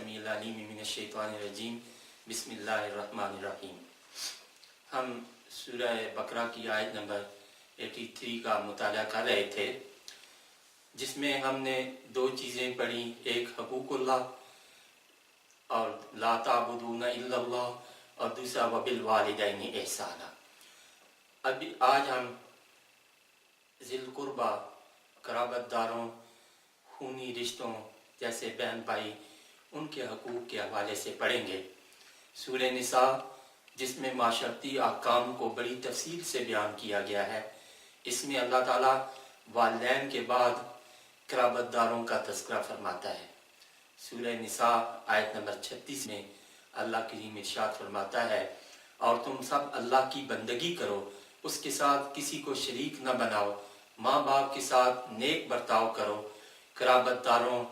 السمیع العلیم من الشیطان الرجیم بسم اللہ الرحمن الرحیم۔ ہم سورہ بقرہ کی آیت نمبر 83 کا مطالعہ کر رہے تھے، جس میں ہم نے دو چیزیں پڑھی، ایک حقوق اللہ اور لا تعبدون الا اللہ، اور دوسرا وبالوالدین احسانا۔ ابھی آج ہم ذی القربہ، قرابت داروں، خونی رشتوں جیسے بہن بھائی، ان کے حقوق کے حوالے سے پڑھیں گے۔ سورہ نساء جس میں معاشرتی احکام کو بڑی تفصیل سے بیان کیا گیا ہے، اس میں اللہ تعالیٰ والدین کے بعد قرابت داروں کا تذکرہ فرماتا ہے۔ سورہ نساء آیت نمبر 36 میں اللہ کریم ارشاد فرماتا ہے، اور تم سب اللہ کی بندگی کرو، اس کے ساتھ کسی کو شریک نہ بناؤ، ماں باپ کے ساتھ نیک برتاؤ کرو، قرابت داروں،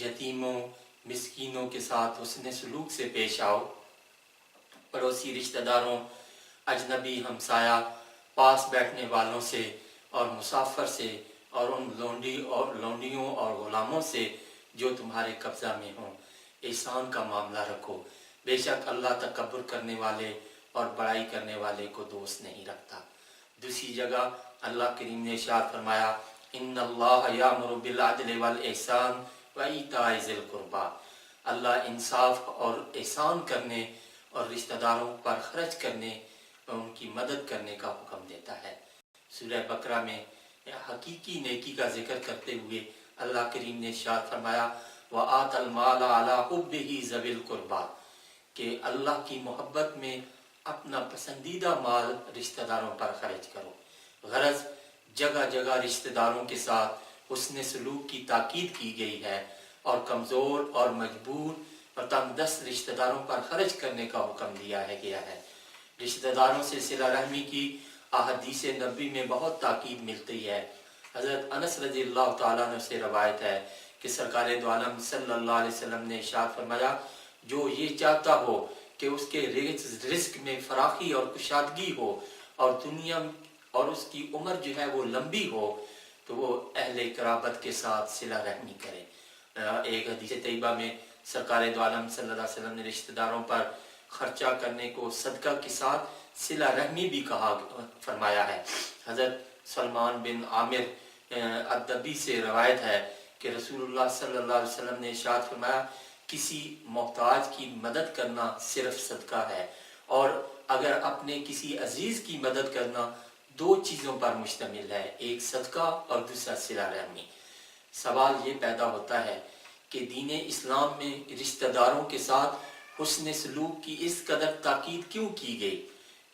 یتیموں، مسکینوں کے ساتھ حسن سلوک سے پیش آؤ، پڑوسی رشتہ داروں، اجنبی ہمسایہ، پاس بیٹھنے والوں سے اور مسافر سے، اور ان لونڈیوں اور غلاموں سے جو تمہارے قبضہ میں ہوں، احسان کا معاملہ رکھو، بے شک اللہ تکبر کرنے والے اور بڑائی کرنے والے کو دوست نہیں رکھتا۔ دوسری جگہ اللہ کریم نے ارشاد فرمایا، ان اللہ یامر بالعدل والاحسان وایتاء ذی القربی، اللہ انصاف اور احسان کرنے اور رشتہ داروں پر خرچ کرنے اور ان کی مدد کرنے کا حکم دیتا ہے۔ سورہ بقرہ میں حقیقی نیکی کا ذکر کرتے ہوئے اللہ کریم نے ارشاد فرمایا، وآت المال علی حبہ ذوی القربی، کہ اللہ کی محبت میں اپنا پسندیدہ مال رشتہ داروں پر خرچ کرو۔ غرض جگہ جگہ رشتہ داروں کے ساتھ حسن سلوک کی تاکید کی گئی ہے، اور کمزور اور مجبور اور تنگ دست رشتہ داروں پر خرچ کرنے کا حکم دیا گیا ہے۔ رشتہ داروں سے صلہ رحمی کی احادیث نبوی میں بہت تاکید ملتی ہے۔ حضرت انس رضی اللہ تعالیٰ عنہ سے روایت ہے کہ سرکار دو عالم صلی اللہ علیہ وسلم نے ارشاد فرمایا، جو یہ چاہتا ہو کہ اس کے رزق میں فراخی اور کشادگی ہو اور دنیا اور اس کی عمر جو ہے وہ لمبی ہو، تو وہ اہل قرابت کے ساتھ صلہ رحمی کرے۔ ایک حدیث طیبہ میں سرکار دو عالم صلی اللہ علیہ وسلم نے رشتہ داروں پر خرچہ کرنے کو صدقہ کے ساتھ صلہ رحمی بھی فرمایا ہے۔ حضرت سلمان بن عامر الدبی سے روایت ہے کہ رسول اللہ صلی اللہ علیہ وسلم نے ارشاد فرمایا، کسی محتاج کی مدد کرنا صرف صدقہ ہے، اور اگر اپنے کسی عزیز کی مدد کرنا دو چیزوں پر مشتمل ہے، ایک صدقہ اور دوسرا صلہ رحمی۔ سوال یہ پیدا ہوتا ہے کہ دین اسلام میں رشتہ داروں کے ساتھ حسن سلوک کی اس قدر تاکید کیوں کی گئی؟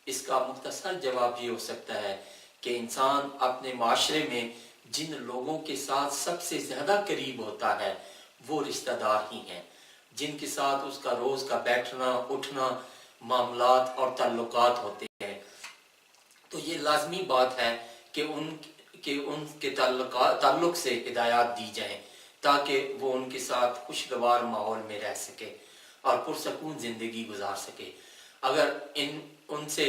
اس کا مختصر جواب یہ ہو سکتا ہے کہ انسان اپنے معاشرے میں جن لوگوں کے ساتھ سب سے زیادہ قریب ہوتا ہے وہ رشتہ دار ہی ہیں، جن کے ساتھ اس کا روز کا بیٹھنا اٹھنا، معاملات اور تعلقات ہوتے ہیں۔ تو یہ لازمی بات ہے کہ ان کے تعلق سے ہدایات دی جائیں، تاکہ وہ ان کے ساتھ خوشگوار ماحول میں رہ سکے اور پرسکون زندگی گزار سکے۔ اگر ان سے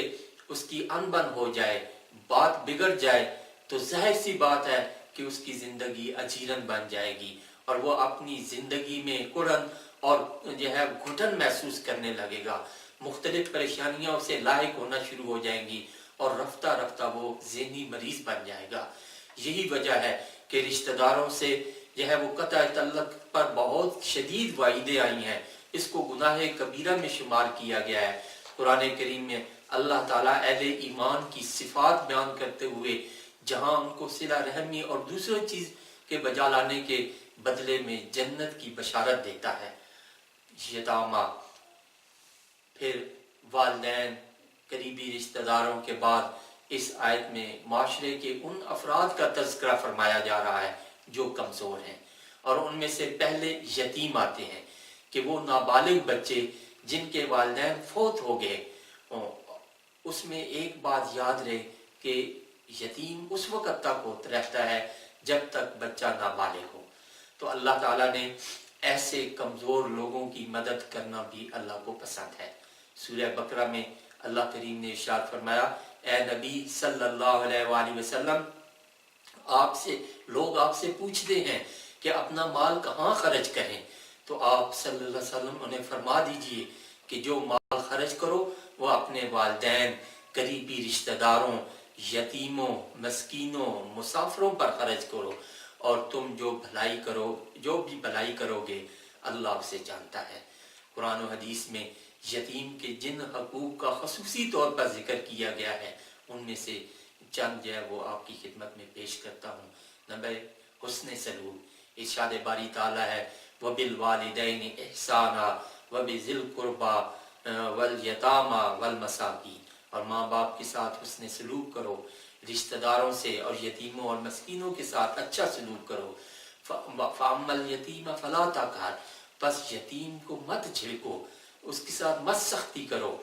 اس کی انبن ہو جائے، بات بگڑ جائے، تو ظاہر سی بات ہے کہ اس کی زندگی اجیرن بن جائے گی، اور وہ اپنی زندگی میں کڑن اور جو ہے گھٹن محسوس کرنے لگے گا، مختلف پریشانیاں اسے لاحق ہونا شروع ہو جائیں گی، اور رفتہ رفتہ وہ ذہنی مریض بن جائے گا۔ یہی وجہ ہے کہ رشتہ داروں سے جو ہے وہ قطع تعلق پر بہت شدید وعیدیں آئی ہیں، اس کو گناہ کبیرہ میں شمار کیا گیا ہے۔ قرآن کریم میں اللہ تعالیٰ اہل ایمان کی صفات بیان کرتے ہوئے جہاں ان کو صلہ رحمی اور دوسرے چیز کے بجا لانے کے بدلے میں جنت کی بشارت دیتا ہے۔ یتامہ، پھر والدین، قریبی رشتہ داروں کے بعد اس آیت میں معاشرے کے ان افراد کا تذکرہ فرمایا جا رہا ہے جو کمزور ہیں، اور ان میں سے پہلے یتیم آتے ہیں کہ وہ نابالغ بچے جن کے والدین فوت ہو گئے۔ اس میں ایک بات یاد رہے کہ یتیم اس وقت تک رہتا ہے جب تک بچہ نابالغ ہو۔ تو اللہ تعالیٰ نے ایسے کمزور لوگوں کی مدد کرنا بھی اللہ کو پسند ہے۔ سورہ بقرہ میں اللہ کریم نے ارشاد فرمایا، اے نبی صلی اللہ علیہ وآلہ وسلم، لوگ آپ سے پوچھتے ہیں کہ اپنا مال کہاں خرچ کریں، تو آپ صلی اللہ علیہ وسلم انہیں فرما دیجئے کہ جو مال خرچ کرو وہ اپنے والدین، قریبی رشتہ داروں، یتیموں، مسکینوں، مسافروں پر خرچ کرو، اور تم جو بھی بھلائی کرو گے اللہ اسے جانتا ہے۔ قرآن و حدیث میں یتیم کے جن حقوق کا خصوصی طور پر ذکر کیا گیا ہے ان میں سے چند جو ہے وہ آپ کی خدمت میں پیش کرتا ہوں۔ نمبر حسن سلوک، ارشاد باری تعالیٰ ہے وَبِالْوَالِدَيْنِ إِحْسَانًا وَبِذِي الْقُرْبَى وَالْيَتَامَى وَالْمَسَاكِينِ، اور ماں باپ کے ساتھ حسن سلوک کرو، رشتہ داروں سے اور یتیموں اور مسکینوں کے ساتھ اچھا سلوک کرو۔ فَأَمَّا الْيَتِيمَ فَلَا تَقْهَرْ، بس یتیم کو مت جھڑکو، اس کے ساتھ مت سختی کرو۔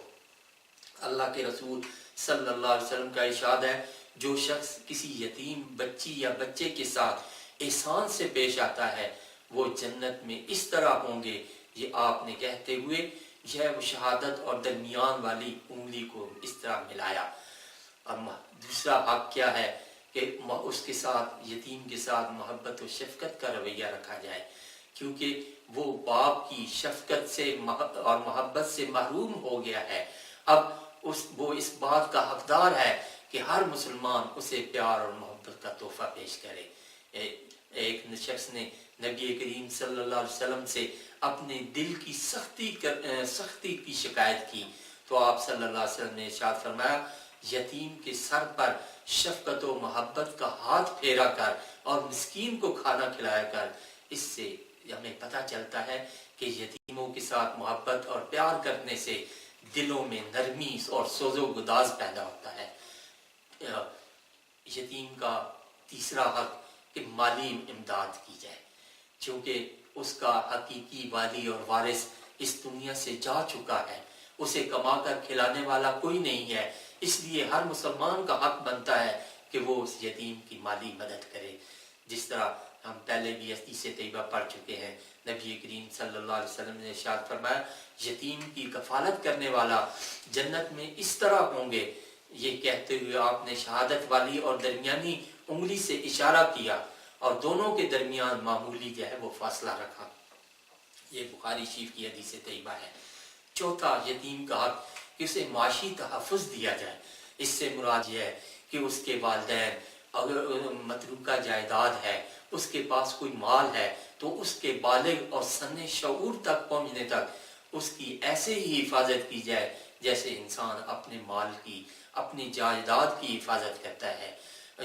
اللہ کے رسول صلی اللہ علیہ وسلم کا ارشاد ہے جو شخص کسی یتیم بچی یا بچے کے ساتھ احسان سے پیش آتا ہے وہ جنت میں اس طرح ہوں گے، یہ آپ نے کہتے ہوئے یہ وہ شہادت اور درمیان والی انگلی کو اس طرح ملایا۔ اما دوسرا حق کیا ہے کہ اس کے ساتھ یتیم کے ساتھ محبت و شفقت کا رویہ رکھا جائے، کیونکہ وہ باپ کی شفقت سے اور محبت سے محروم ہو گیا ہے۔ اب وہ اس بات کا حقدار ہے کہ ہر مسلمان اسے پیار اور محبت کا تحفہ پیش کرے۔ ایک شخص نے نبی کریم صلی اللہ علیہ وسلم سے اپنے دل کی سختی کی شکایت کی تو آپ صلی اللہ علیہ وسلم نے ارشاد فرمایا یتیم کے سر پر شفقت و محبت کا ہاتھ پھیرا کر اور مسکین کو کھانا کھلایا کر۔ اس سے ہمیں پتہ چلتا ہے کہ یتیموں کے ساتھ محبت اور پیار کرنے سے دلوں میں نرمی اور سوز و گداز پیدا ہوتا ہے۔ یتیم کا تیسرا حق کہ مالی امداد کی جائے، چونکہ اس کا حقیقی والی اور وارث اس دنیا سے جا چکا ہے، اسے کما کر کھلانے والا کوئی نہیں ہے، اس لیے ہر مسلمان کا حق بنتا ہے کہ وہ اس یتیم کی مالی مدد کرے۔ جس طرح ہم پہلے بھی حدیث طیبہ پڑھ چکے ہیں، نبی کریم صلی اللہ علیہ وسلم نے ارشاد فرمایا یتیم کی کفالت کرنے والا جنت میں اس طرح ہوں گے، یہ کہتے ہوئے آپ نے شہادت والی اور درمیانی انگلی سے اشارہ کیا اور دونوں کے درمیان معمولی جو ہے وہ فاصلہ رکھا۔ یہ بخاری شریف کی حدیث طیبہ ہے۔ چوتھا یتیم کا حق کہ اسے معاشی تحفظ دیا جائے، اس سے مراد یہ ہے کہ اس کے والدین اگر متروکہ جائیداد ہے، اس کے پاس کوئی مال ہے تو اس کے بالغ اور سن شعور تک پہنچنے تک اس کی ایسے ہی حفاظت کی جائے جیسے انسان اپنے مال کی، اپنی جائیداد کی حفاظت کرتا ہے۔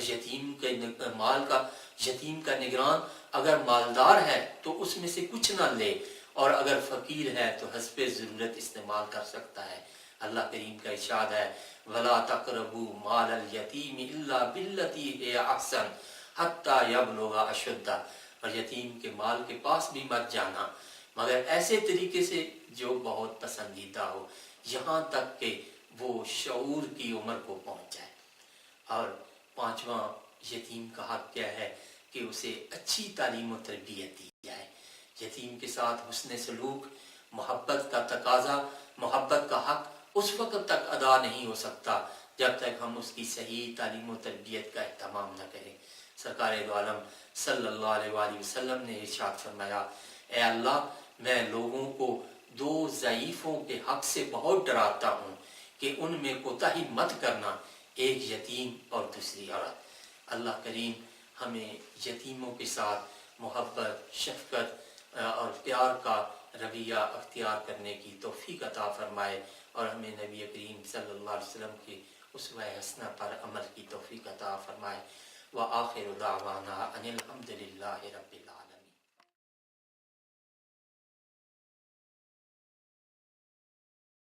یتیم کے مال کا، یتیم کا نگران اگر مالدار ہے تو اس میں سے کچھ نہ لے، اور اگر فقیر ہے تو حسب ضرورت استعمال کر سکتا ہے۔ اللہ کریم کا ارشاد ہے وَلَا تَقْرَبُوا مَالَ الْيَتِيمِ إِلَّا بِالَّتِي هِيَ أَحْسَنُ حَتَّى يَبْلُغَ أَشُدَّهُ، اور یتیم کے مال کے پاس بھی مت جانا مگر ایسے طریقے سے جو بہت پسندیدہ ہو، یہاں تک کہ وہ شعور کی عمر کو پہنچ جائے۔ اور پانچواں یتیم کا حق کیا ہے کہ اسے اچھی تعلیم و تربیت دی جائے۔ یتیم کے ساتھ حسن سلوک، محبت کا تقاضا، محبت کا حق اس وقت تک ادا نہیں ہو سکتا جب تک ہم اس کی صحیح تعلیم و تربیت کا اہتمام نہ کریں۔ سرکار دو عالم صلی اللہ علیہ وآلہ وسلم نے ارشاد فرمایا اے اللہ میں لوگوں کو دو ضعیفوں کے حق سے بہت ڈراتا ہوں کہ ان میں کوتاہی مت کرنا، ایک یتیم اور دوسری عورت۔ اللہ کریم ہمیں یتیموں کے ساتھ محبت، شفقت اور پیار کا رویہ اختیار کرنے کی توفیق عطا فرمائے، اور ہمیں نبی کریم صلی اللہ علیہ وسلم کی اسوہ حسنہ پر عمل کی توفیق عطا فرمائے۔ وآخر دعوانا ان الحمد للہ رب العالمین۔